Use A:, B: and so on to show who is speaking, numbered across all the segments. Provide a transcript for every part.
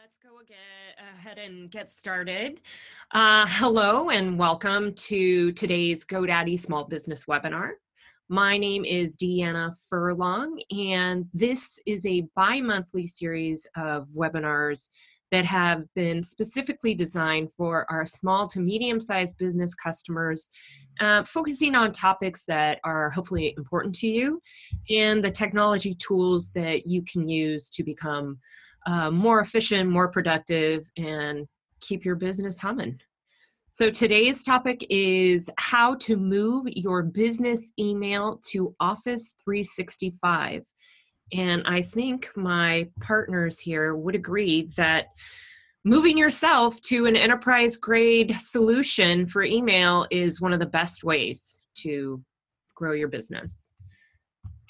A: Let's go ahead and get started. Hello and welcome to today's GoDaddy Small Business Webinar. My name is Deanna Furlong, and this is a bi-monthly series of webinars that have been specifically designed for our small to medium-sized business customers, focusing on topics that are hopefully important to you and the technology tools that you can use to become more efficient, more productive, and keep your business humming. So today's topic is how to move your business email to Office 365. And I think my partners here would agree that moving yourself to an enterprise-grade solution for email is one of the best ways to grow your business.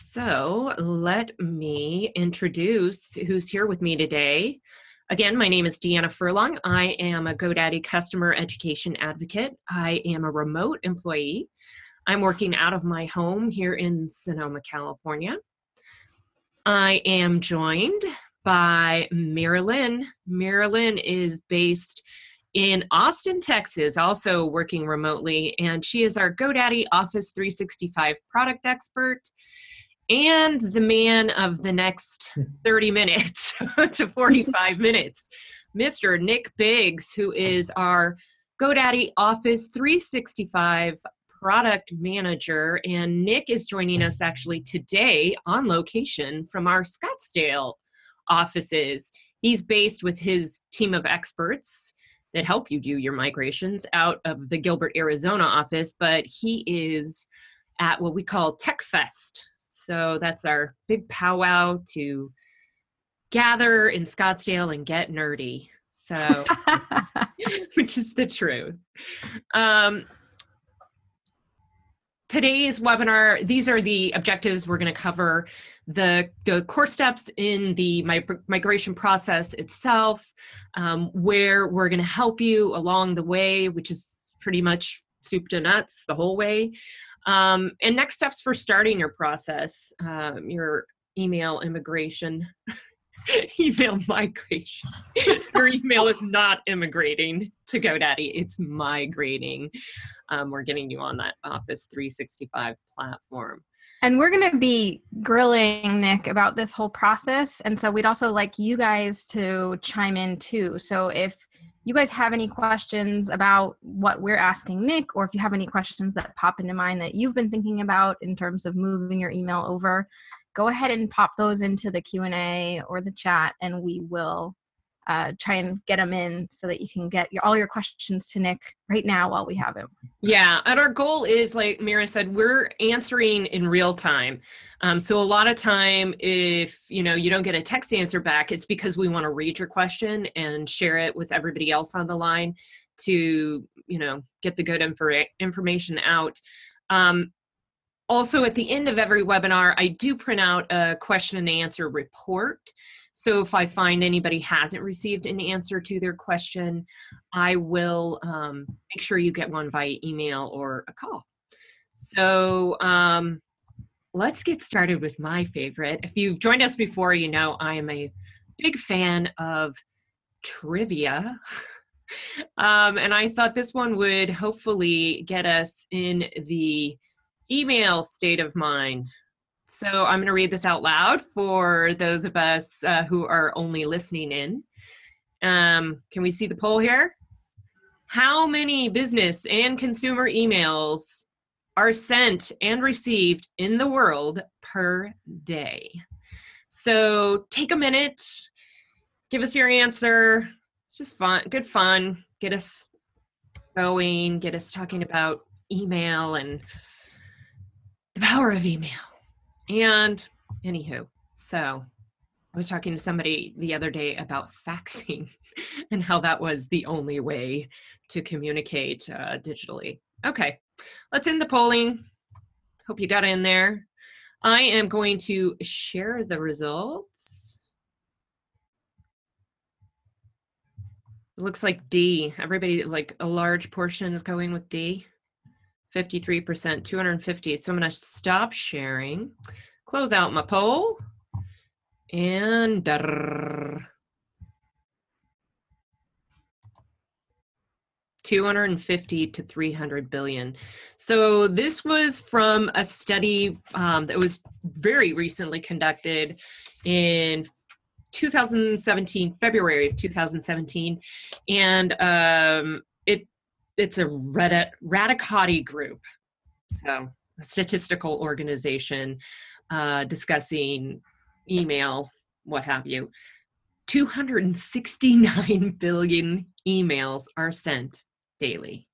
A: So let me introduce who's here with me today. Again, my name is Deanna Furlong. I am a GoDaddy customer education advocate. I am a remote employee. I'm working out of my home here in Sonoma, California. I am joined by Marilyn. Marilyn is based in Austin, Texas, also working remotely, and she is our GoDaddy Office 365 product expert and the man of the next 30 minutes to 45 minutes, Mr. Nick Biggs, who is our GoDaddy Office 365 product manager. And Nick is joining us actually today on location from our Scottsdale offices. He's based with his team of experts that help you do your migrations out of the Gilbert, Arizona office, but he is at what we call Tech Fest. So that's our big powwow to gather in Scottsdale and get nerdy. So, which is the truth. Today's webinar, these are the objectives. We're going to cover the core steps in the migration process itself, where we're going to help you along the way, which is pretty much soup to nuts the whole way. And next steps for starting your process, your email immigration, email migration. Your email is not immigrating to GoDaddy, it's migrating. We're getting you on that Office 365 platform.
B: And we're going to be grilling Nick about this whole process. And so we'd also like you guys to chime in too. So if you guys have any questions about what we're asking Nick, or if you have any questions that pop into mind that you've been thinking about in terms of moving your email over, go ahead and pop those into the Q&A or the chat, and we will try and get them in so that you can get all your questions to Nick right now while we have him.
A: Yeah, and our goal is, like Mira said, we're answering in real time. So a lot of time, if you don't get a text answer back, it's because we want to read your question and share it with everybody else on the line to get the good information out. Also, at the end of every webinar, I do print out a question and answer report. So if I find anybody hasn't received an answer to their question, I will make sure you get one via email or a call. So let's get started with my favorite. If you've joined us before, you know I am a big fan of trivia. And I thought this one would hopefully get us in the email state of mind. So I'm going to read this out loud for those of us who are only listening in. Can we see the poll here? How many business and consumer emails are sent and received in the world per day? So take a minute, give us your answer. It's just fun, good fun. Get us going, get us talking about email and the power of email. And anywho, so I was talking to somebody the other day about faxing and how that was the only way to communicate digitally. Okay, let's end the polling. Hope you got in there. I am going to share the results. It looks like D. Everybody, like a large portion is going with D. 53%, 250. So I'm going to stop sharing, close out my poll, and 250 to 300 billion. So this was from a study that was very recently conducted in 2017, February of 2017, and it's a Radicati group, so a statistical organization discussing email, what have you. 269 billion emails are sent daily.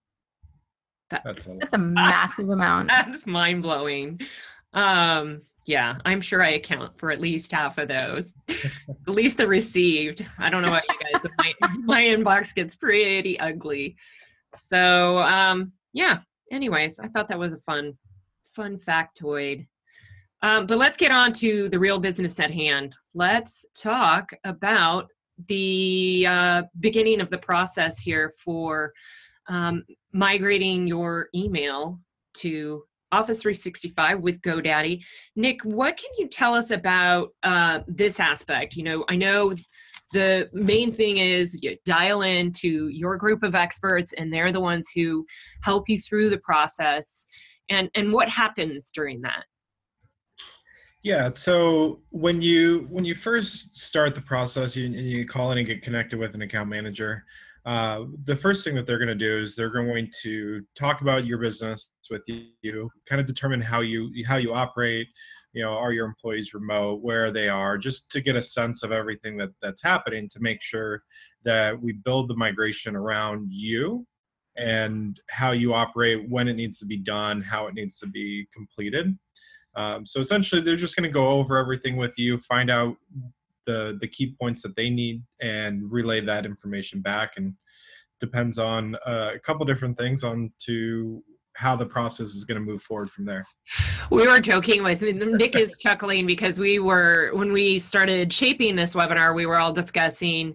B: That's a massive amount.
A: That's mind-blowing. Yeah, I'm sure I account for at least half of those. At least the received. I don't know about you guys, but my inbox gets pretty ugly. So yeah, anyways, I thought that was a fun factoid. But let's get on to the real business at hand. Let's talk about the beginning of the process here for migrating your email to Office 365 with GoDaddy. Nick, what can you tell us about this aspect? You know, I know the main thing is you dial in to your group of experts, and they're the ones who help you through the process. And what happens during that?
C: Yeah, so when you first start the process, you call in and get connected with an account manager. The first thing that they're going to do is they're going to talk about your business with you, kind of determine how you operate. You know, are your employees remote, where they are, just to get a sense of everything that's happening, to make sure that we build the migration around you and how you operate, when it needs to be done, how it needs to be completed. So essentially, they're just going to go over everything with you, find out the key points that they need, and relay that information back. And depends on a couple different things on to how the process is going to move forward from there.
A: We were joking with Nick is chuckling because when we started shaping this webinar, we were all discussing,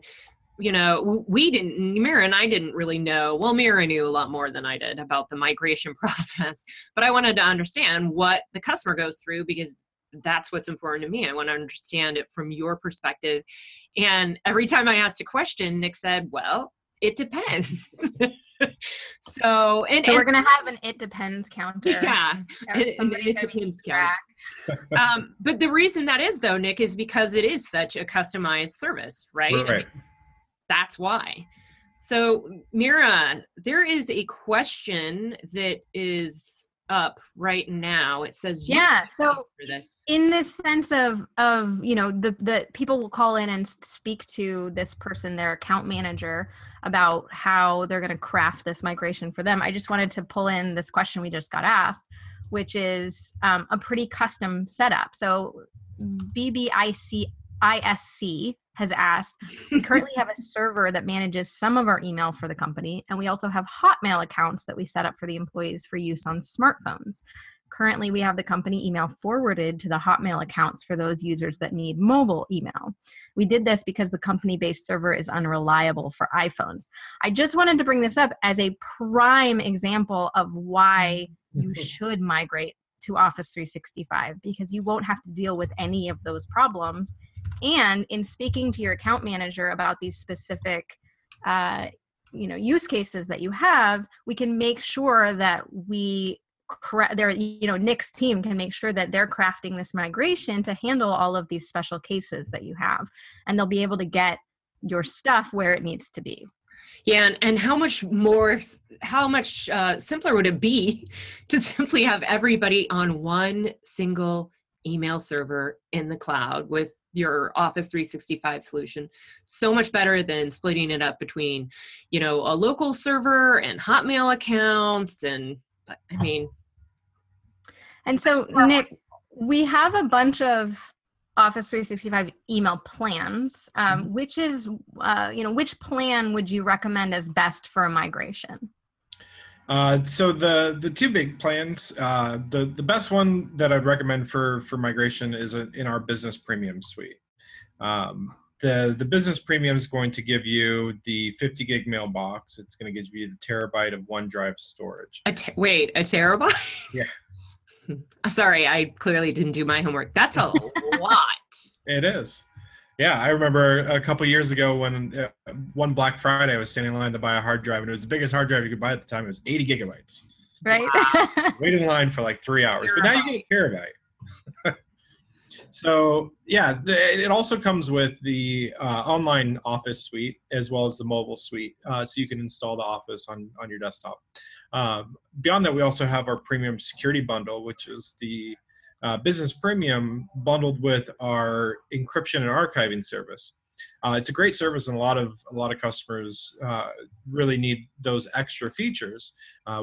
A: you know, Mira and I didn't really know. Well, Mira knew a lot more than I did about the migration process, but I wanted to understand what the customer goes through, because that's what's important to me. I want to understand it from your perspective. And every time I asked a question, Nick said, well, it depends. So
B: we're going to have an it depends counter.
A: Yeah, it depends counter. But the reason that is, though, Nick, is because it is such a customized service, right?
C: Right.
A: I mean, that's why. So Mira, there is a question that is up right now. It says,
B: yeah, so
A: for this.
B: In this sense of you know, the people will call in and speak to this person, their account manager, about how they're going to craft this migration for them. I just wanted to pull in this question we just got asked, which is a pretty custom setup. So BBICISC has asked, we currently have a server that manages some of our email for the company, and we also have Hotmail accounts that we set up for the employees for use on smartphones. Currently, we have the company email forwarded to the Hotmail accounts for those users that need mobile email. We did this because the company-based server is unreliable for iPhones. I just wanted to bring this up as a prime example of why you should migrate to Office 365, because you won't have to deal with any of those problems. And in speaking to your account manager about these specific you know, use cases that you have, we can make sure that Nick's team can make sure that they're crafting this migration to handle all of these special cases that you have, and they'll be able to get your stuff where it needs to be.
A: Yeah, and how much simpler would it be to simply have everybody on one single email server in the cloud with your Office 365 solution? So much better than splitting it up between, you know, a local server and Hotmail accounts. And I mean.
B: And so, Nick, we have a bunch of Office 365 email plans. Which plan would you recommend as best for a migration?
C: So the two big plans, the best one that I'd recommend for migration is in our Business Premium suite. The Business Premium is going to give you the 50 gig mailbox. It's going to give you the terabyte of OneDrive storage.
A: Wait, a terabyte?
C: Yeah.
A: Sorry, I clearly didn't do my homework. That's a lot.
C: It is. Yeah, I remember a couple years ago when one Black Friday I was standing in line to buy a hard drive, and it was the biggest hard drive you could buy at the time. It was 80 gigabytes.
B: Right?
A: Wow.
C: Waited in line for like 3 hours, but now you get a terabyte. So yeah, it also comes with the online Office suite as well as the mobile suite, so you can install the Office on your desktop. Beyond that, we also have our premium security bundle, which is the business premium bundled with our encryption and archiving service. It's a great service, and a lot of customers really need those extra features.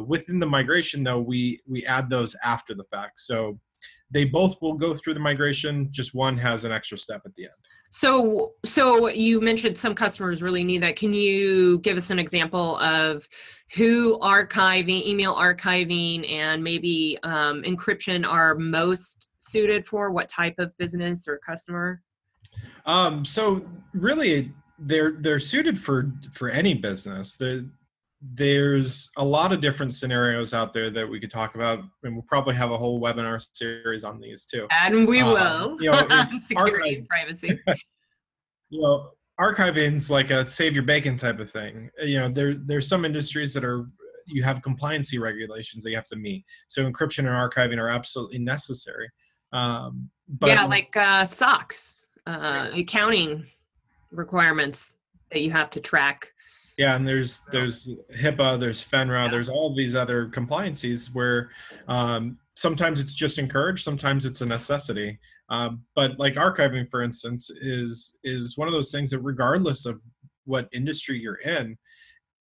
C: Within the migration, though, we add those after the fact. So they both will go through the migration, just one has an extra step at the end.
A: So you mentioned some customers really need that. Can you give us an example of who email archiving and maybe encryption are most suited for? What type of business or customer?
C: So really, they're suited for any business. There's a lot of different scenarios out there that we could talk about, and we'll probably have a whole webinar series on these too.
A: And we will. Security and privacy.
C: Archiving's like a save your bacon type of thing. There's some industries that you have compliancy regulations that you have to meet. So encryption and archiving are absolutely necessary. But
A: yeah, like SOX, accounting requirements that you have to track.
C: Yeah, and there's HIPAA, there's FINRA, there's all these other compliancies where sometimes it's just encouraged, sometimes it's a necessity. But like archiving, for instance, is one of those things that regardless of what industry you're in,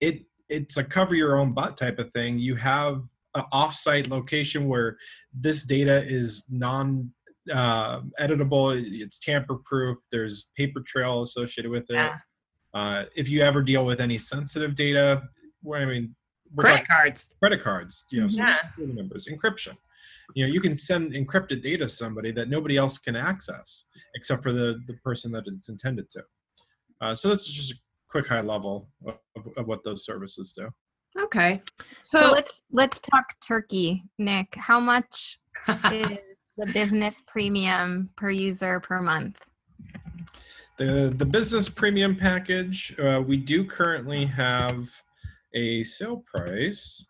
C: it's a cover your own butt type of thing. You have an offsite location where this data is editable, it's tamper proof, there's paper trail associated with it.
A: Yeah.
C: If you ever deal with any sensitive data,
A: credit cards,
C: social numbers, encryption. You can send encrypted data to somebody that nobody else can access except for the person that it's intended to. So that's just a quick high level of what those services do.
A: Okay.
B: So let's talk turkey, Nick. How much is the business premium per user per month?
C: The business premium package, we do currently have a sale price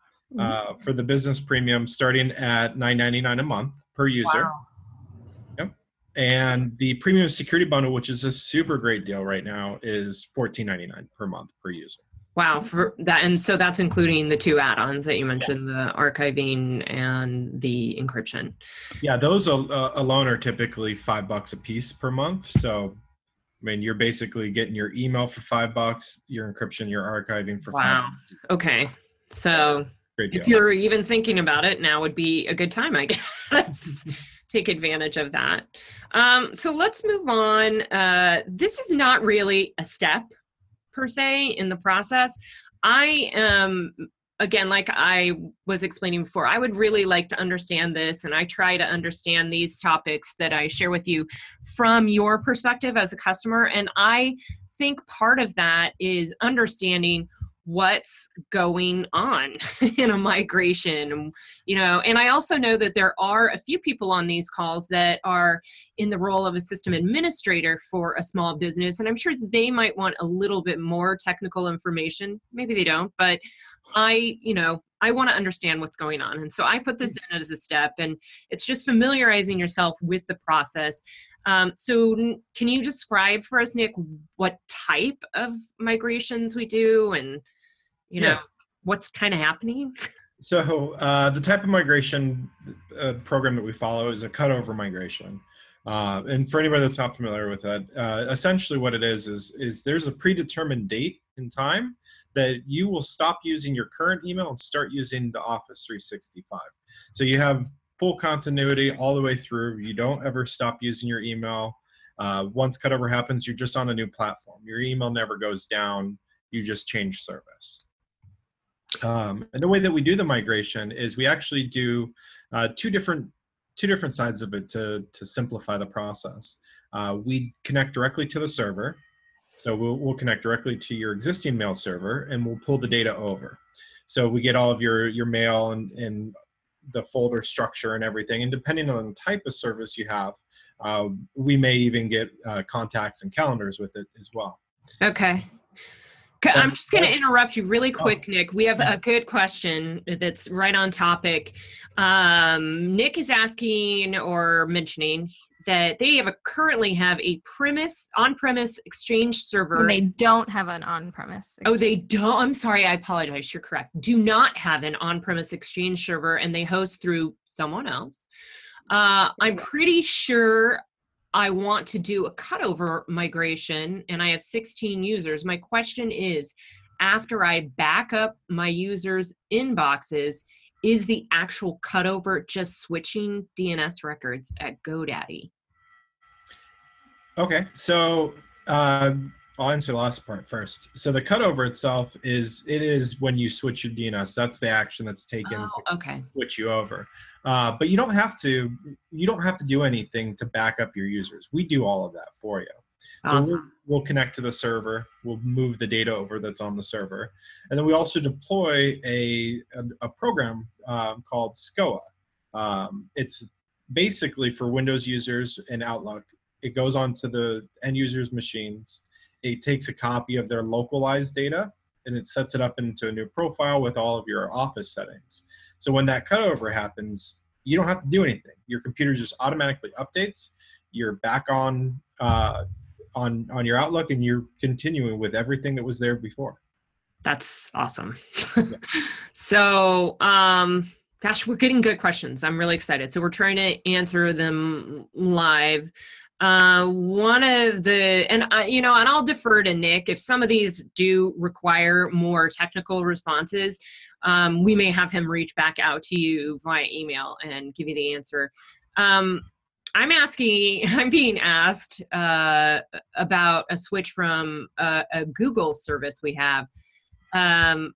C: for the business premium starting at $9.99 a month per user.
A: Wow.
C: Yep. And the premium security bundle, which is a super great deal right now, is $14.99 per month per user.
A: Wow, for that, and so that's including the two add-ons that you mentioned, the archiving and the encryption.
C: Yeah, those alone are typically $5 a piece per month. So you're basically getting your email for $5, your encryption, your archiving for $5.
A: Wow. Okay. So if you're even thinking about it, now would be a good time, I guess. Take advantage of that. So let's move on. This is not really a step per se in the process. I am, again, like I was explaining before, I would really like to understand this, and I try to understand these topics that I share with you from your perspective as a customer. And I think part of that is understanding what's going on in a migration, and I also know that there are a few people on these calls that are in the role of a system administrator for a small business, and I'm sure they might want a little bit more technical information. Maybe they don't, but I want to understand what's going on. And so I put this in as a step, and it's just familiarizing yourself with the process. So can you describe for us, Nick, what type of migrations we do and, what's kind of happening?
C: So the type of migration program that we follow is a cutover migration. And for anybody that's not familiar with that, essentially what it is there's a predetermined date in time that you will stop using your current email and start using the Office 365. So you have full continuity all the way through. You don't ever stop using your email. Once cutover happens, you're just on a new platform. Your email never goes down. You just change service. And the way that we do the migration is we actually do two different sides of it to simplify the process. We connect directly to the server. So we'll connect directly to your existing mail server, and we'll pull the data over. So we get all of your mail and the folder structure and everything. And depending on the type of service you have, We may even get contacts and calendars with it as well.
A: Okay. I'm just going to interrupt you really quick, Nick. We have a good question that's right on topic. Nick is asking or mentioning that they currently have a on-premise Exchange server.
B: And they don't have an on-premise Exchange.
A: Oh, they don't? I'm sorry. I apologize. You're correct. Do not have an on-premise Exchange server, and they host through someone else. I'm pretty sure I want to do a cutover migration, and I have 16 users. My question is, after I back up my users' inboxes, is the actual cutover just switching DNS records at GoDaddy?
C: Okay, so I'll answer the last part first. So the cutover itself is when you switch your DNS. That's the action that's taken to switch you over. But you don't have to do anything to back up your users. We do all of that for you. So
A: Awesome.
C: we'll connect to the server. We'll move the data over that's on the server, and then we also deploy a program called SCOA. It's basically for Windows users in Outlook. It goes onto the end user's machines. It takes a copy of their localized data and it sets it up into a new profile with all of your Office settings. So when that cutover happens, you don't have to do anything. Your computer just automatically updates. You're back on your Outlook, and you're continuing with everything that was there before.
A: That's awesome. So, gosh, we're getting good questions. I'm really excited. So we're trying to answer them live. One of the, and I'll defer to Nick if some of these do require more technical responses. We may have him reach back out to you via email and give you the answer. I'm being asked about a switch from a Google service we have. I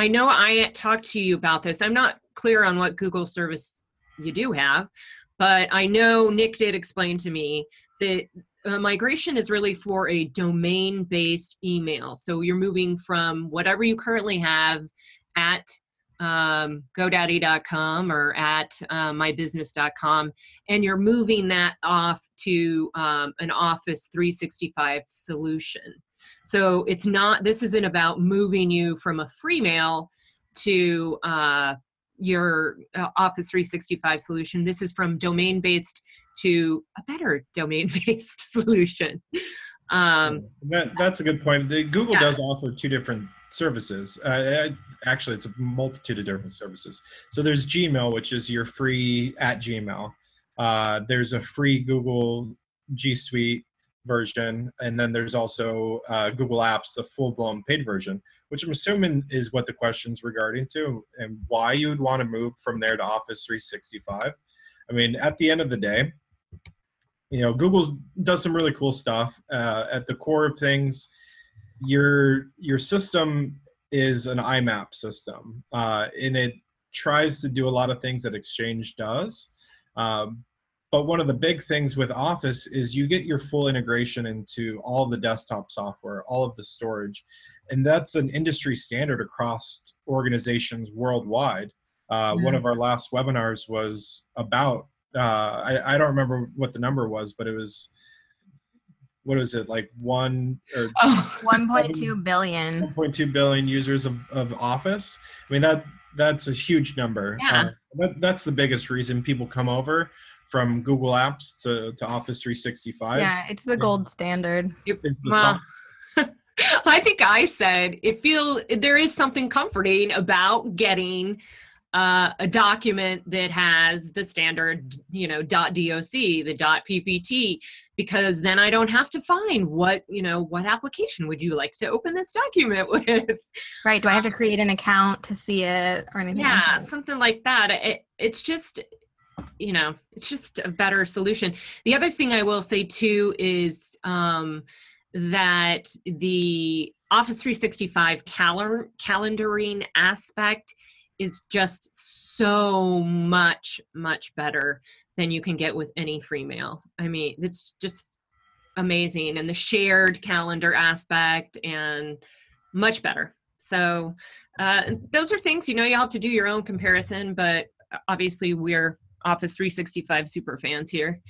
A: know I talked to you about this. I'm not clear on what Google service you do have, but I know Nick did explain to me that migration is really for a domain-based email. So you're moving from whatever you currently have at GoDaddy.com or at mybusiness.com, and you're moving that off to an Office 365 solution. So this isn't about moving you from a free mail to your Office 365 solution. This is from domain-based to a better domain-based solution.
C: That's a good point. Google does offer two different services. Actually, it's a multitude of different services. So there's Gmail, which is your free at Gmail. There's a free Google G Suite version, and then there's also Google Apps, the full-blown paid version, which I'm assuming is what the question's regarding to, and why you would want to move from there to Office 365. I mean, at the end of the day, Google does some really cool stuff. At the core of things, your system is an IMAP system, and it tries to do a lot of things that Exchange does. But one of the big things with Office is you get your full integration into all of the desktop software, all of the storage, and that's an industry standard across organizations worldwide. One of our last webinars was about, I don't remember what the number was, but it was, what was it, like
B: 1.2 billion.
C: 1.2 billion users of Office. I mean, that's a huge number.
A: Yeah.
C: That's the biggest reason people come over from Google Apps to Office 365.
B: Yeah, it's the gold standard.
A: I think I said there is something comforting about getting a document that has the standard, .doc, the .ppt, because then I don't have to find what application would you like to open this document with.
B: Right. Do I have to create an account to see it or anything?
A: Yeah,
B: like that?
A: something like that. It's just a better solution. The other thing I will say too is that the Office 365 calendaring aspect is just so much better than you can get with any free mail. I mean, it's just amazing, and the shared calendar aspect and much better. So those are things, you'll have to do your own comparison, but obviously we're Office 365 super fans here.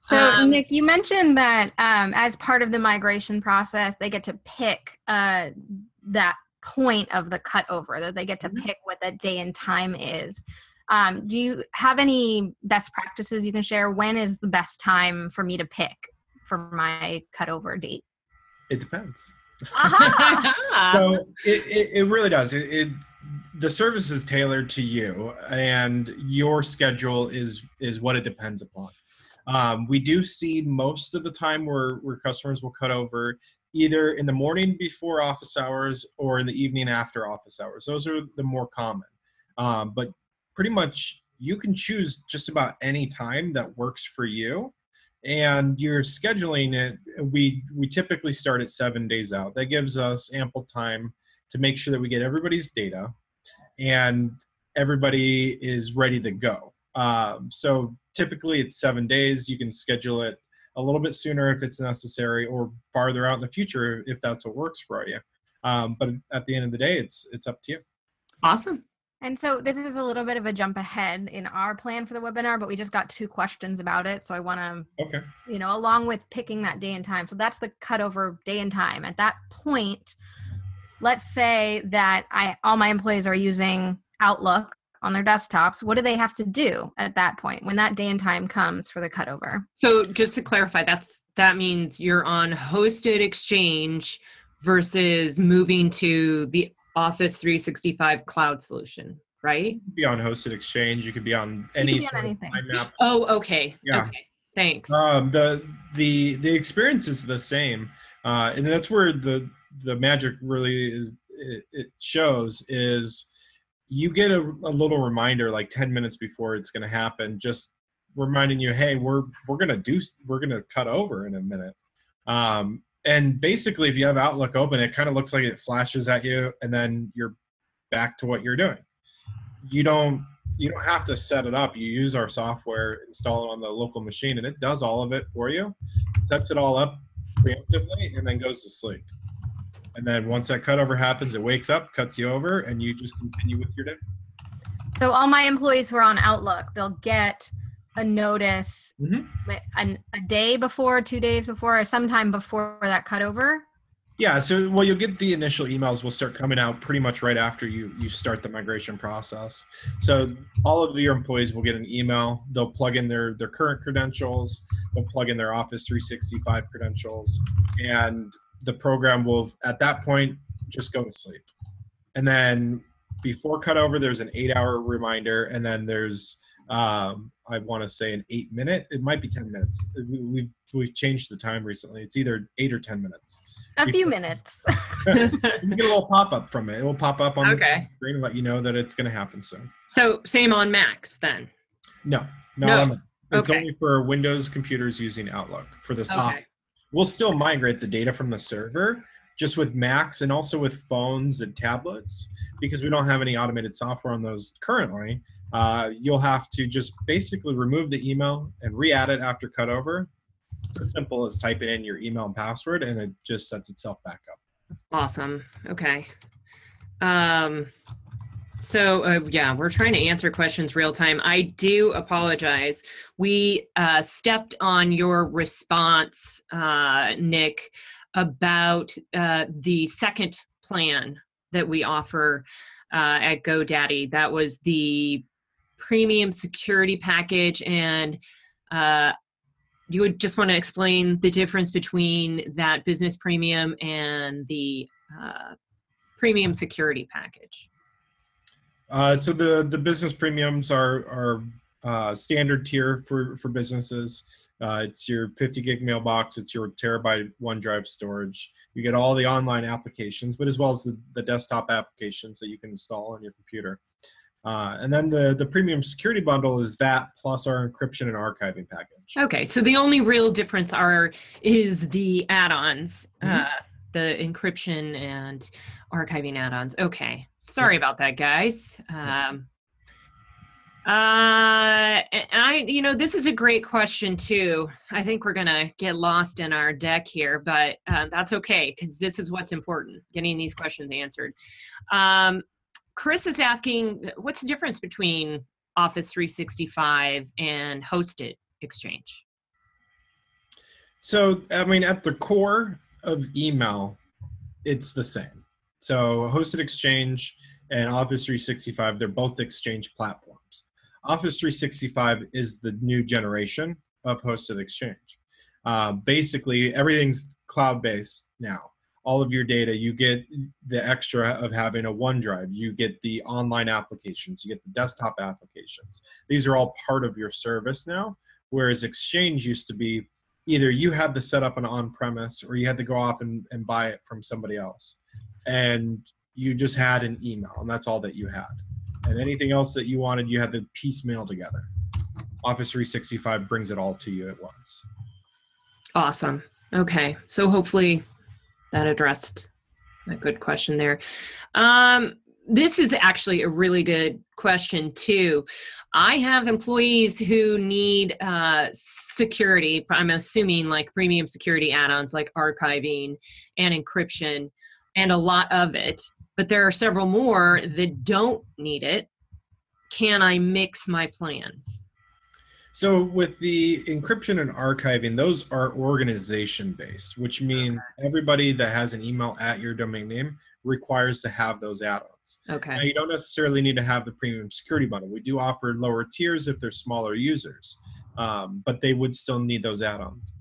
B: So Nick, you mentioned that as part of the migration process, they get to pick that point of the cutover, that they get to pick what that day and time is. Do you have any best practices you can share? When is the best time for me to pick for my cutover date?
C: It depends.
B: Aha!
C: So it really does. The service is tailored to you, and your schedule is what it depends upon. We do see most of the time where customers will cut over either in the morning before office hours or in the evening after office hours. Those are the more common. But pretty much you can choose just about any time that works for you. And you're scheduling it, we typically start at 7 days out. That gives us ample time to make sure that we get everybody's data and everybody is ready to go. So typically it's 7 days. You can schedule it a little bit sooner if it's necessary, or farther out in the future if that's what works for you. But at the end of the day, it's up to you.
A: Awesome.
B: And so this is a little bit of a jump ahead in our plan for the webinar, but we just got 2 questions about it. So I want to, along with picking that day and time. So that's the cutover day and time. At that point, let's say that all my employees are using Outlook on their desktops. What do they have to do at that point when that day and time comes for the cutover?
A: So just to clarify, that means you're on hosted Exchange versus moving to the Office 365 cloud solution, right?
C: You could be on hosted Exchange. You could be on any sort of time map.
A: Oh, okay.
C: Yeah.
A: Okay. Thanks.
C: The experience is the same, and that's where the magic really is. It shows is you get a little reminder like 10 minutes before it's going to happen, just reminding you, hey, we're gonna cut over in a minute. And basically, if you have Outlook open, it kind of looks like it flashes at you, and then you're back to what you're doing. You don't have to set it up. You use our software, install it on the local machine, and it does all of it for you, sets it all up preemptively, and then goes to sleep. And then once that cutover happens, it wakes up, cuts you over, and you just continue with your day.
B: So all my employees who are on Outlook, they'll get a notice a day before, 2 days before, or sometime before that cutover?
C: Yeah, so you'll get the initial emails will start coming out pretty much right after you start the migration process. So all of your employees will get an email. They'll plug in their current credentials. They'll plug in their Office 365 credentials, and the program will, at that point, just go to sleep. And then before cutover, there's an 8-hour reminder, and then there's I want to say an 8-minute. It might be 10 minutes. We've changed the time recently. It's either 8 or 10 minutes.
B: A few minutes.
C: You get a little pop-up from it. It will pop up on the screen and let you know that it's going to happen soon.
A: So same on Macs then?
C: No, not on Mac. It's only for Windows computers using Outlook for the software. We'll still migrate the data from the server, just with Macs and also with phones and tablets, because we don't have any automated software on those currently. You'll have to just basically remove the email and re-add it after cutover. It's as simple as typing in your email and password, and it just sets itself back up.
A: Awesome. Okay. Yeah, we're trying to answer questions real time. I do apologize. We stepped on your response, Nick, about the second plan that we offer at GoDaddy. That was the premium security package, and you would just want to explain the difference between that business premium and the premium security package.
C: So the business premiums are standard tier for businesses. It's your 50 gig mailbox. It's your terabyte OneDrive storage. You get all the online applications, but as well as the desktop applications that you can install on your computer. And then the premium security bundle is that plus our encryption and archiving package.
A: Okay, so the only real difference is the add-ons, the encryption and archiving add-ons. Okay, sorry about that, guys. This is a great question too. I think we're gonna get lost in our deck here, but that's okay, because this is what's important, getting these questions answered. Chris is asking, what's the difference between Office 365 and hosted Exchange?
C: So, I mean, at the core of email, it's the same. So hosted Exchange and Office 365, they're both Exchange platforms. Office 365 is the new generation of hosted Exchange. Basically, everything's cloud-based now. All of your data, you get the extra of having a OneDrive, you get the online applications, you get the desktop applications. These are all part of your service now, whereas Exchange used to be either you had to set up an on-premise or you had to go off and buy it from somebody else. And you just had an email, and that's all that you had. And anything else that you wanted, you had to piecemeal together. Office 365 brings it all to you at once.
A: Awesome. Okay. So hopefully that addressed a good question there. This is actually a really good question too. I have employees who need security. I'm assuming like premium security add-ons like archiving and encryption and a lot of it, but there are several more that don't need it. Can I mix my plans?
C: So with the encryption and archiving, those are organization-based, which means everybody that has an email at your domain name requires to have those add-ons.
A: Okay.
C: Now, you don't necessarily need to have the premium security bundle. We do offer lower tiers if they're smaller users, but they would still need those add-ons.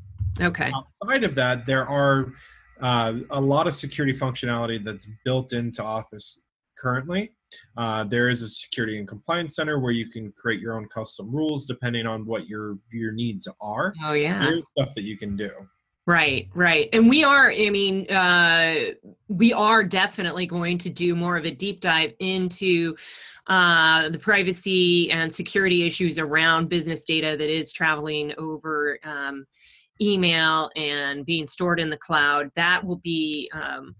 A: Okay.
C: Outside of that, there are a lot of security functionality that's built into Office currently. There is a security and compliance center where you can create your own custom rules depending on what your needs are.
A: Oh yeah.
C: There's stuff that you can do.
A: Right, right. And we are, I mean, we are definitely going to do more of a deep dive into the privacy and security issues around business data that is traveling over email and being stored in the cloud. That will be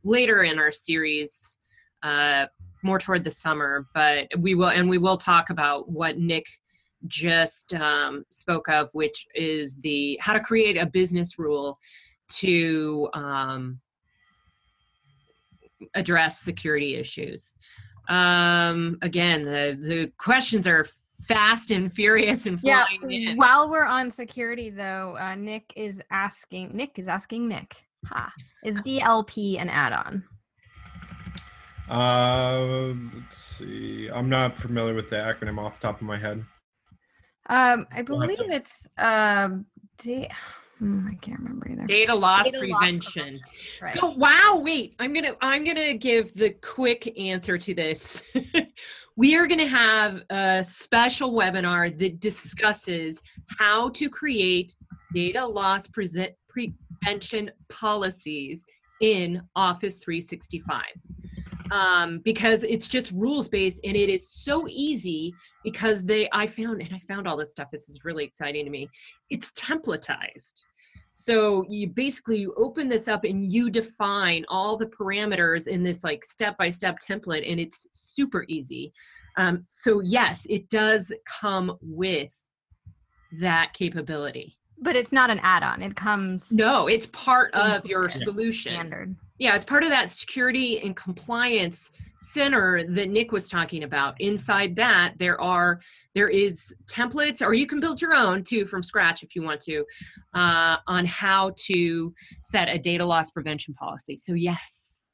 A: later in our series, more toward the summer, but we will talk about what Nick just spoke of, which is the how to create a business rule to address security issues. Again, the questions are fast and furious and flying in.
B: While we're on security though, Nick is asking Nick, is DLP an add-on?
C: Let's see. I'm not familiar with the acronym off the top of my head.
B: I believe it's I can't remember either.
A: Data loss prevention. Right. So wow, wait, I'm gonna give the quick answer to this. We are gonna have a special webinar that discusses how to create data loss prevention policies in Office 365. Because it's just rules-based and it is so easy because I found all this stuff. This is really exciting to me. It's templatized. So you basically open this up and you define all the parameters in this like step-by-step template, and it's super easy. So yes, it does come with that capability.
B: But it's not an add-on. It comes.
A: No, it's part of your solution.
B: Standard.
A: Yeah, it's part of that security and compliance center that Nick was talking about. Inside that, there is templates, or you can build your own too from scratch if you want to, on how to set a data loss prevention policy. So yes,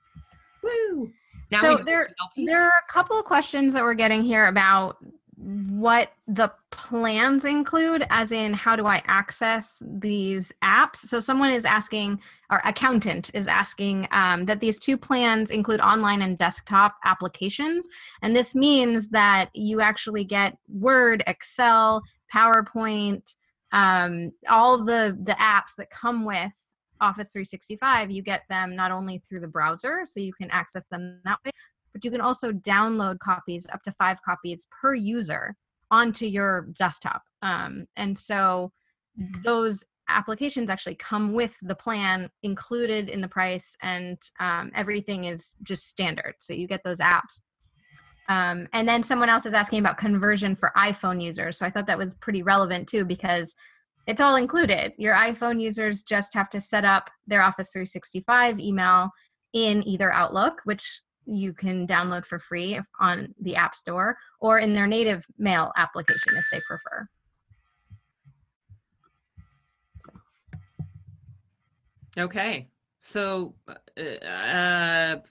A: woo. Now
B: so there are a couple of questions that we're getting here about what the plans include, as in how do I access these apps. So someone is asking, or accountant is asking, that these two plans include online and desktop applications. And this means that you actually get Word, Excel, PowerPoint, all the apps that come with Office 365. You get them not only through the browser, so you can access them that way, but you can also download copies, up to 5 copies per user, onto your desktop. And so those applications actually come with the plan included in the price, and everything is just standard. So you get those apps. And then someone else is asking about conversion for iPhone users. So I thought that was pretty relevant too, because it's all included. Your iPhone users just have to set up their Office 365 email in either Outlook, which you can download for free on the App Store or in their native mail application if they prefer.
A: Okay. So,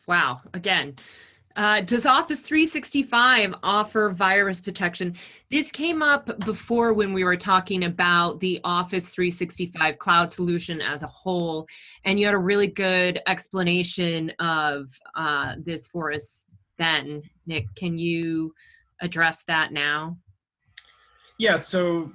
A: wow. Again, does Office 365 offer virus protection? This came up before when we were talking about the Office 365 cloud solution as a whole, and you had a really good explanation of this for us then. Nick, can you address that now?
C: Yeah, so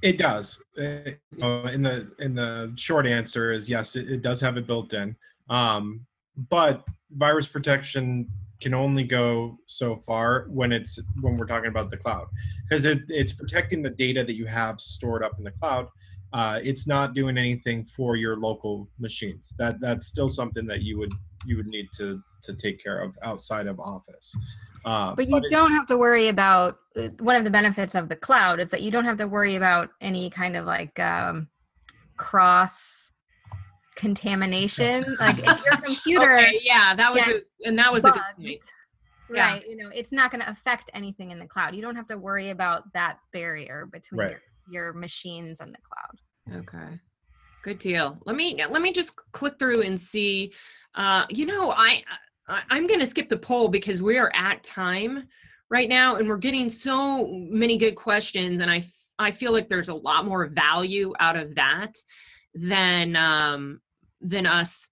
C: it does. In the short answer is yes, it does have it built in. But virus protection can only go so far when we're talking about the cloud, because it's protecting the data that you have stored up in the cloud. It's not doing anything for your local machines. That's still something that you would need to take care of outside of Office.
B: But you don't have to worry about, one of the benefits of the cloud is that you don't have to worry about any kind of like cross contamination. Like if your computer,
A: okay, yeah, that was a good point.
B: Right, it's not going to affect anything in the cloud. You don't have to worry about that barrier between your machines and the cloud.
A: Okay, good deal. Let me just click through and see. I'm going to skip the poll because we are at time right now, and we're getting so many good questions, and I feel like there's a lot more value out of that than us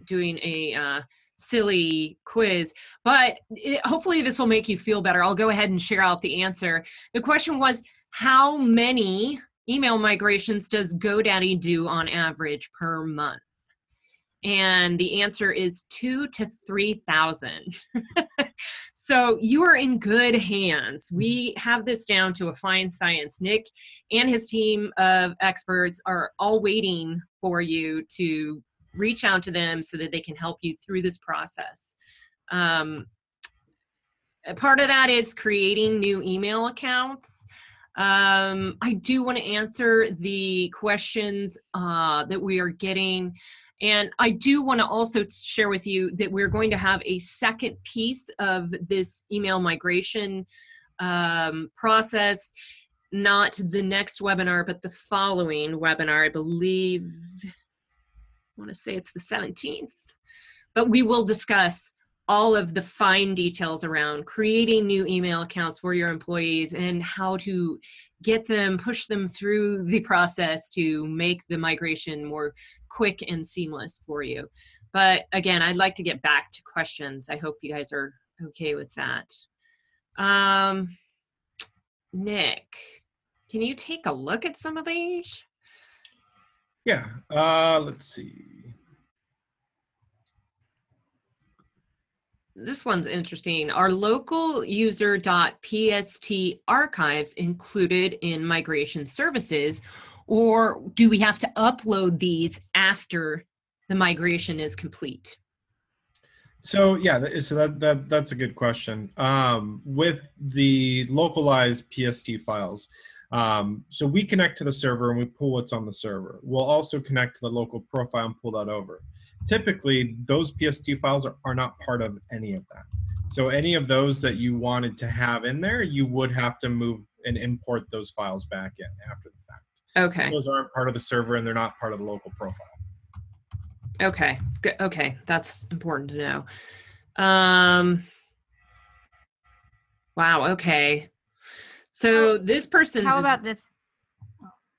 A: doing a silly quiz. But hopefully this will make you feel better. I'll go ahead and share out the answer. The question was, how many email migrations does GoDaddy do on average per month? And the answer is 2,000 to 3,000. So you are in good hands. We have this down to a fine science. Nick and his team of experts are all waiting for you to reach out to them so that they can help you through this process. A part of that is creating new email accounts. I do want to answer the questions that we are getting. And I do want to also share with you that we're going to have a second piece of this email migration process, not the next webinar, but the following webinar. I believe, I want to say it's the 17th. But we will discuss all of the fine details around creating new email accounts for your employees and how to get them, push them through the process to make the migration more quick and seamless for you. But again, I'd like to get back to questions. I hope you guys are okay with that. Nick, can you take a look at some of these?
C: Yeah, let's see.
A: This one's interesting. Are local user.pst archives included in migration services, or do we have to upload these after the migration is complete?
C: So yeah, that's a good question. With the localized PST files, so we connect to the server and we pull what's on the server. We'll also connect to the local profile and pull that over. Typically, those PST files are not part of any of that. So any of those that you wanted to have in there, you would have to move and import those files back in after the fact.
A: Okay.
C: Those aren't part of the server and they're not part of the local profile.
A: Okay, good. Okay, that's important to know. Wow, okay. So this person's...
B: How about this?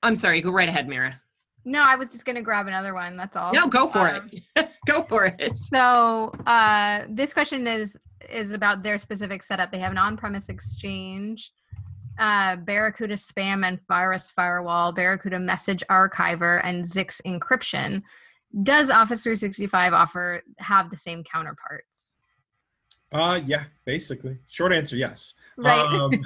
A: I'm sorry, go right ahead, Mira.
B: No, I was just going to grab another one. That's all.
A: No, go for it. Go for it.
B: So this question is about their specific setup. They have an on-premise Exchange, Barracuda spam and virus firewall, Barracuda message archiver, and Zix encryption. Does Office 365 have the same counterparts?
C: Yeah, basically. Short answer, yes.
B: Right.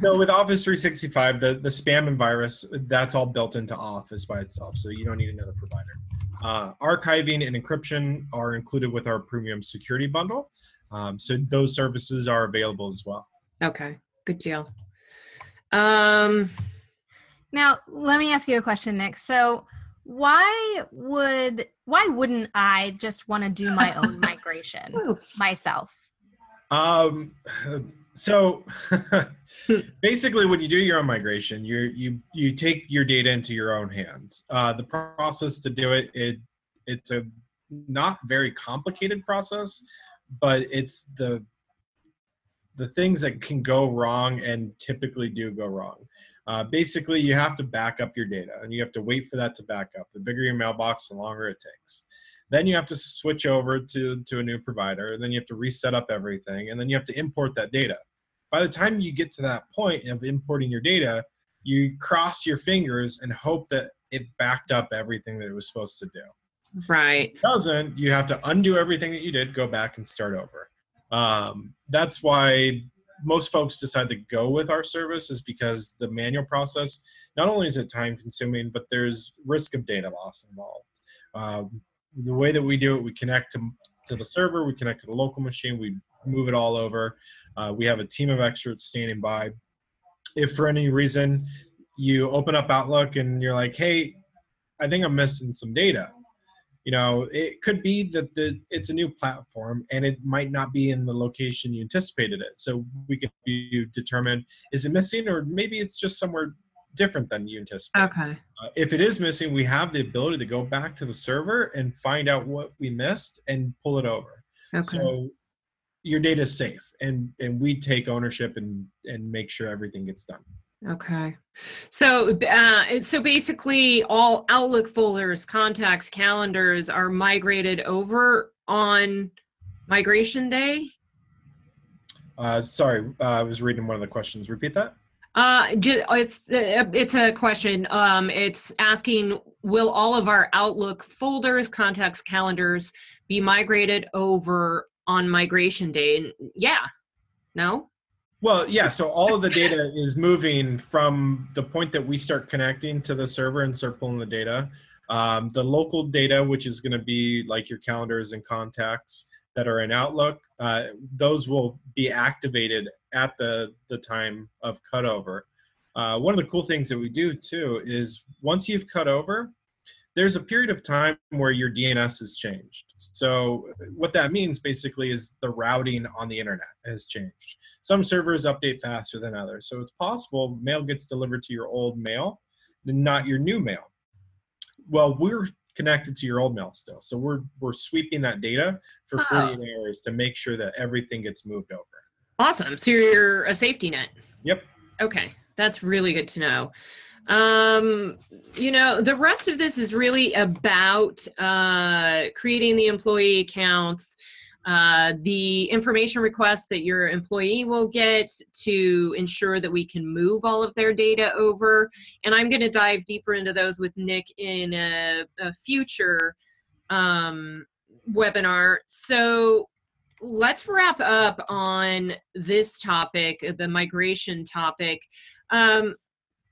C: No, with Office 365, the spam and virus, that's all built into Office by itself, so you don't need another provider. Archiving and encryption are included with our premium security bundle, so those services are available as well.
A: Okay, good deal.
B: Now, let me ask you a question, Nick. So why would why wouldn't I just want to do my own migration myself?
C: So basically, when you do your own migration, you take your data into your own hands. The process to do it's a not very complicated process, but it's the things that can go wrong and typically do go wrong. Basically, you have to back up your data, and you have to wait for that to back up. The bigger your mailbox, the longer it takes. Then you have to switch over to a new provider, and then you have to reset up everything, and then you have to import that data. By the time you get to that point of importing your data, you cross your fingers and hope that it backed up everything that it was supposed to do.
A: Right.
C: If it doesn't, you have to undo everything that you did, go back and start over. That's why most folks decide to go with our service, is because the manual process, not only is it time consuming, but there's risk of data loss involved. The way that we do it, we connect to the server, we connect to the local machine, we move it all over. We have a team of experts standing by. If for any reason you open up Outlook and you're like, hey, I think I'm missing some data. It could be that it's a new platform and it might not be in the location you anticipated it. So we can determine, is it missing, or maybe it's just somewhere different than you anticipated.
A: Okay.
C: If it is missing, we have the ability to go back to the server and find out what we missed and pull it over.
A: Okay.
C: So your data is safe, and we take ownership and make sure everything gets done.
A: Okay. So basically all Outlook folders, contacts, calendars are migrated over on migration day?
C: Sorry, I was reading one of the questions. Repeat that.
A: It's a question. It's asking, will all of our Outlook folders, contacts, calendars be migrated over on migration day? Yeah. No?
C: Well, yeah, so all of the data is moving from the point that we start connecting to the server and start pulling the data. The local data, which is going to be like your calendars and contacts that are in Outlook, those will be activated at the time of cutover. One of the cool things that we do too is once you've cut over, there's a period of time where your DNS has changed. So what that means basically is the routing on the internet has changed. Some servers update faster than others. So it's possible mail gets delivered to your old mail, not your new mail. Well, we're connected to your old mail still. So we're sweeping that data for 48 hours to make sure that everything gets moved over.
A: Awesome. So you're a safety net.
C: Yep.
A: Okay. That's really good to know. The rest of this is really about creating the employee accounts, the information requests that your employee will get to ensure that we can move all of their data over. And I'm going to dive deeper into those with Nick in a future webinar. So let's wrap up on this topic, the migration topic.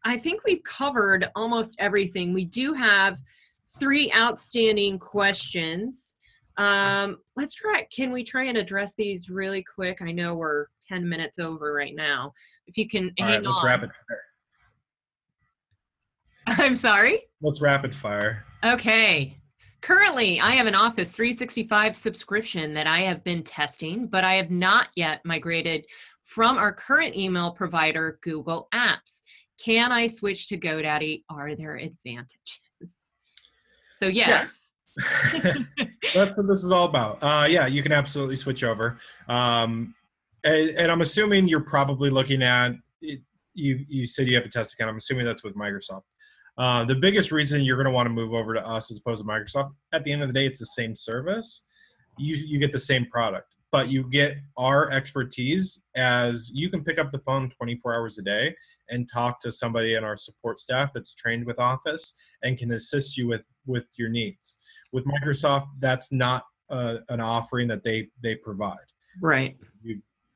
A: I think we've covered almost everything. We do have 3 outstanding questions. Let's try, can we try and address these really quick? I know we're 10 minutes over right now. If you can hang on.
C: All right, let's rapid fire.
A: I'm sorry?
C: Let's rapid fire.
A: Okay. Currently, I have an Office 365 subscription that I have been testing, but I have not yet migrated from our current email provider, Google Apps. Can I switch to GoDaddy? Are there advantages? So yes.
C: That's what this is all about. Yeah, you can absolutely switch over. And I'm assuming you're probably looking at, you said you have a test account. I'm assuming that's with Microsoft. The biggest reason you're going to want to move over to us as opposed to Microsoft, at the end of the day, it's the same service. You get the same product, but you get our expertise as you can pick up the phone 24 hours a day and talk to somebody in our support staff that's trained with Office and can assist you with your needs. With Microsoft, that's not an offering that they provide.
A: Right.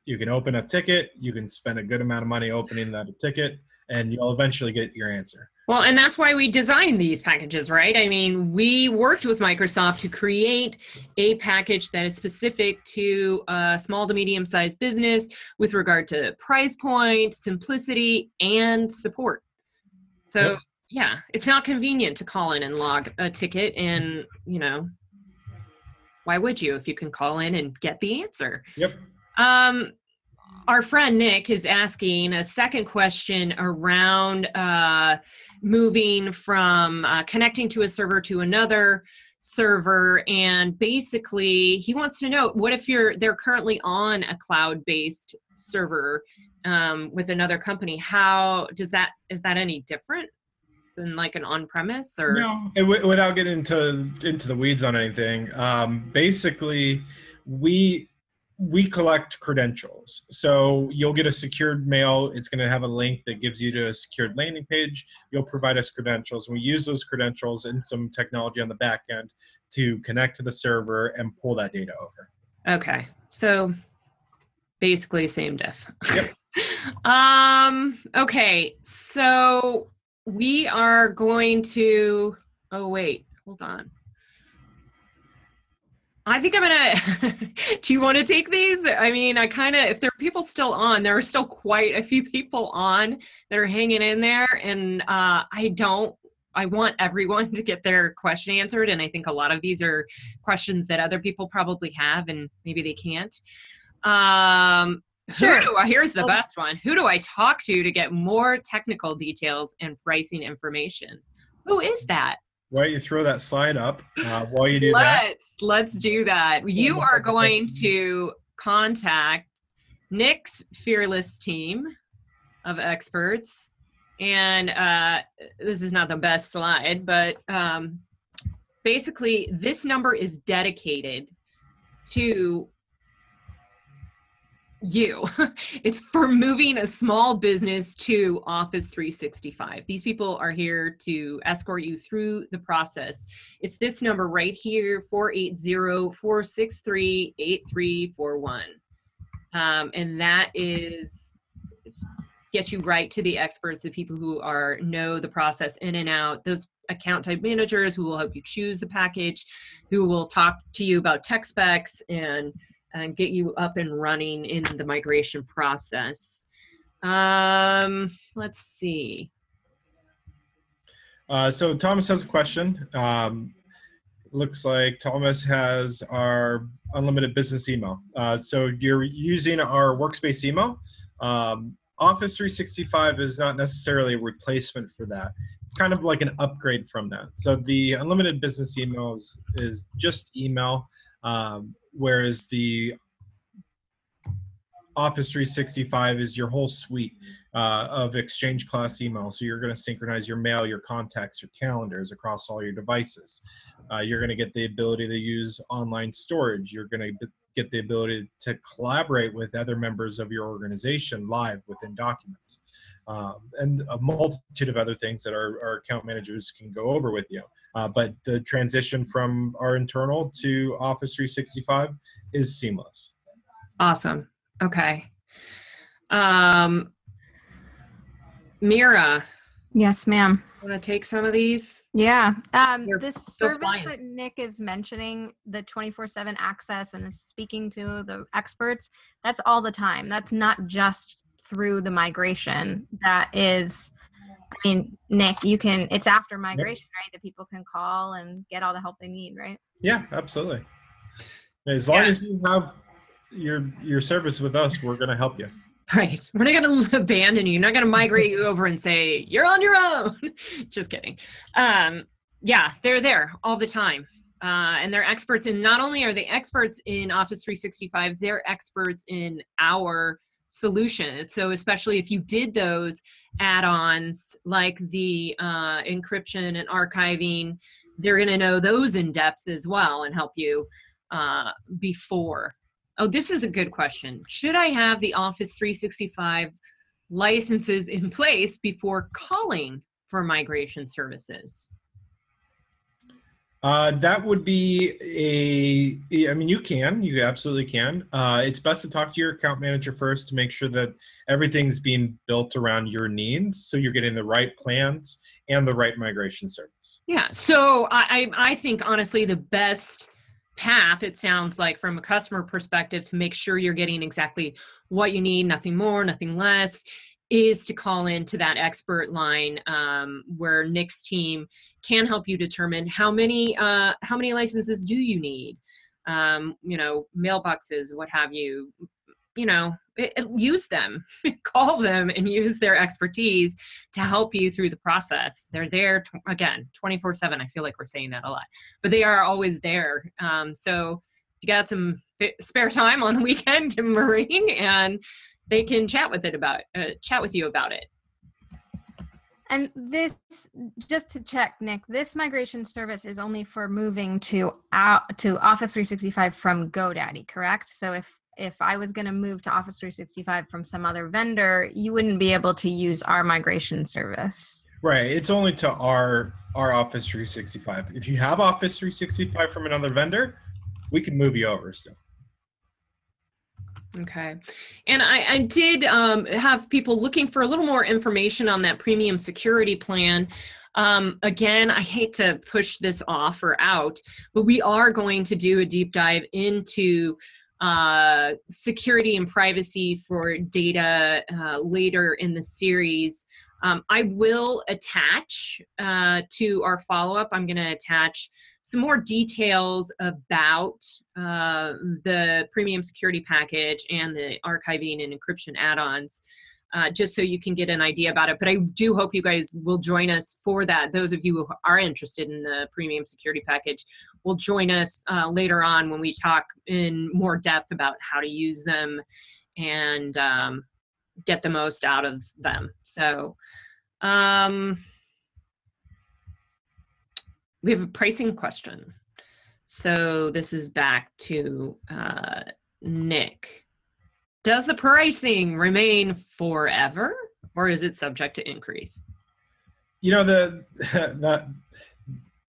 C: You can open a ticket, you can spend a good amount of money opening that ticket, and you'll eventually get your answer.
A: Well, and that's why we designed these packages, right? I mean, we worked with Microsoft to create a package that is specific to a small to medium-sized business with regard to price point, simplicity, and support. So Yeah, it's not convenient to call in and log a ticket, and why would you if you can call in and get the answer?
C: Yep.
A: Our friend Nick is asking a second question around moving from connecting to a server to another server, and basically he wants to know, what if they're currently on a cloud-based server with another company? Is that any different than like an on-premise? Or
C: no, without getting into the weeds on anything, basically we collect credentials. So you'll get a secured mail. It's going to have a link that gives you to a secured landing page. You'll provide us credentials. We use those credentials and some technology on the back end to connect to the server and pull that data over.
A: Okay, so basically same diff.
C: Yep.
A: Okay, so we are going to, oh wait, hold on. I think I'm gonna, do you want to take these? I mean, if there are people still on, there are still quite a few people on that are hanging in there, and I want everyone to get their question answered, and I think a lot of these are questions that other people probably have, and maybe they can't.
B: Sure.
A: Here's the best one. Who do I talk to get more technical details and pricing information? Who is that?
C: Why don't you throw that slide up while you do that?
A: Let's do that. You are going to contact Nick's fearless team of experts. And this is not the best slide, but basically this number is dedicated to you. It's for moving a small business to Office 365. These people are here to escort you through the process. It's this number right here, 480-463-8341. And that gets you right to the experts, the people who know the process in and out, those account type managers who will help you choose the package, who will talk to you about tech specs and get you up and running in the migration process. Let's see.
C: So Thomas has a question. Looks like Thomas has our unlimited business email. So you're using our workspace email. Office 365 is not necessarily a replacement for that, kind of like an upgrade from that. So the unlimited business email is just email. Whereas the Office 365 is your whole suite of Exchange class email. So you're going to synchronize your mail, your contacts, your calendars across all your devices. You're going to get the ability to use online storage. You're going to get the ability to collaborate with other members of your organization live within documents. And a multitude of other things that our account managers can go over with you. But the transition from our internal to Office 365 is seamless.
A: Awesome. Okay. Mira.
B: Yes, ma'am.
A: Want to take some of these?
B: Yeah.
A: This
B: service that Nick is mentioning, the 24/7 access and is speaking to the experts, that's all the time. That's not just through the migration. That is, Nick, it's after migration, right? That people can call and get all the help they need, right?
C: Yeah, absolutely. As long as you have your service with us, we're going to help you.
A: Right. We're not going to abandon you. Not going to migrate you over and say, you're on your own. Just kidding. Yeah, they're there all the time. And they're experts in, not only are they experts in Office 365, they're experts in our solution. So especially if you did those add-ons like the encryption and archiving, they're going to know those in depth as well and help you before. Oh, this is a good question. Should I have the Office 365 licenses in place before calling for migration services?
C: That would be you absolutely can. It's best to talk to your account manager first to make sure that everything's being built around your needs, so you're getting the right plans and the right migration service.
A: Yeah, so I think honestly the best path, it sounds like, from a customer perspective, to make sure you're getting exactly what you need, nothing more, nothing less, is to call into that expert line where Nick's team can help you determine how many licenses do you need, you know, mailboxes, what have you. You know, use them, call them, and use their expertise to help you through the process. They're there, again, 24/7. I feel like we're saying that a lot, but they are always there. So if you got some spare time on the weekend, give them a ring, and they can chat with you about it.
B: And this, just to check, Nick, this migration service is only for moving to Office 365 from GoDaddy, correct? So if I was going to move to Office 365 from some other vendor, you wouldn't be able to use our migration service.
C: Right. It's only to our Office 365. If you have Office 365 from another vendor, we can move you over still.
A: Okay. And I did have people looking for a little more information on that premium security plan. Again, I hate to push this off or out, but we are going to do a deep dive into security and privacy for data later in the series. I will attach to our follow-up, I'm going to attach some more details about the premium security package and the archiving and encryption add-ons, just so you can get an idea about it. But I do hope you guys will join us for that. Those of you who are interested in the premium security package will join us later on when we talk in more depth about how to use them and get the most out of them. So we have a pricing question. So this is back to Nick. Does the pricing remain forever, or is it subject to increase?
C: You know,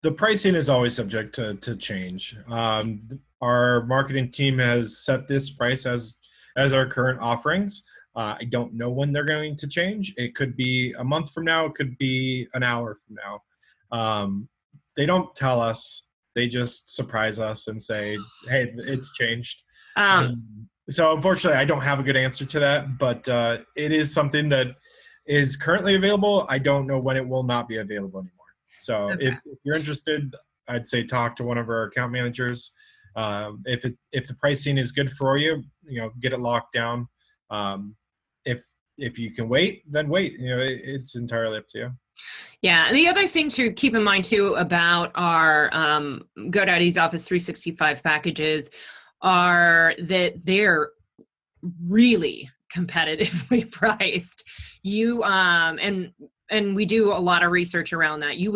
C: the pricing is always subject to change. Our marketing team has set this price as our current offerings. I don't know when they're going to change. It could be a month from now. It could be an hour from now. They don't tell us. They just surprise us and say, hey, it's changed. So unfortunately, I don't have a good answer to that, but it is something that is currently available. I don't know when it will not be available anymore. So
A: Okay.
C: if you're interested, I'd say talk to one of our account managers. If the pricing is good for you, get it locked down. If you can wait, then wait. It's entirely up to you.
A: Yeah, and the other thing to keep in mind too about our GoDaddy's Office 365 packages are that they're really competitively priced. You and we do a lot of research around that. You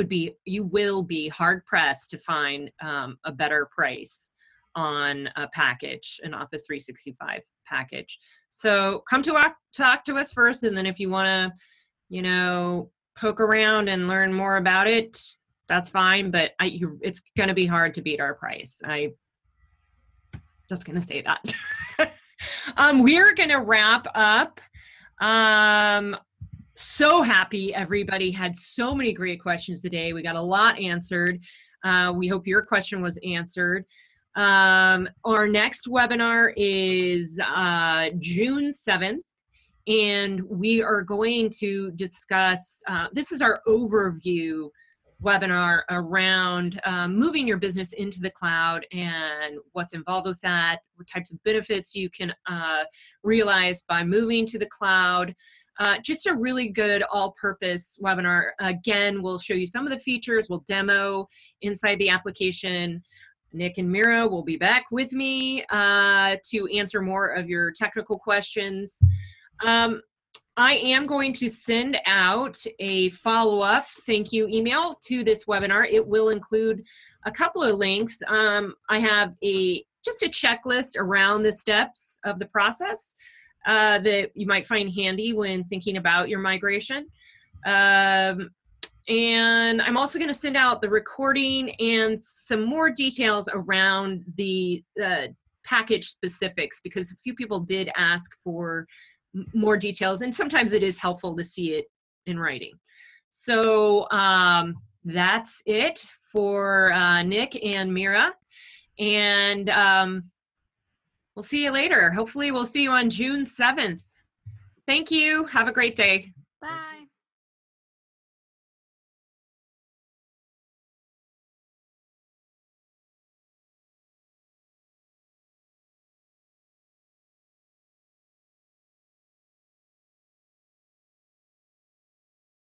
A: will be hard pressed to find a better price on a package, an Office 365 package. So come to talk to us first, and then if you want to, poke around and learn more about it, that's fine. But it's going to be hard to beat our price. I'm just going to say that. We're going to wrap up. So happy everybody had so many great questions today. We got a lot answered. We hope your question was answered. Our next webinar is June 7th. And we are going to discuss, this is our overview webinar around moving your business into the cloud and what's involved with that, what types of benefits you can realize by moving to the cloud. Just a really good all-purpose webinar. Again, we'll show you some of the features, we'll demo inside the application. Nick and Mira will be back with me to answer more of your technical questions. I am going to send out a follow-up thank you email to this webinar. It will include a couple of links. I have just a checklist around the steps of the process that you might find handy when thinking about your migration. And I'm also going to send out the recording and some more details around the package specifics, because a few people did ask for more details, and sometimes it is helpful to see it in writing. So that's it for Nick and Mira, and we'll see you later. Hopefully we'll see you on June 7th. Thank you. Have a great day.
B: Bye.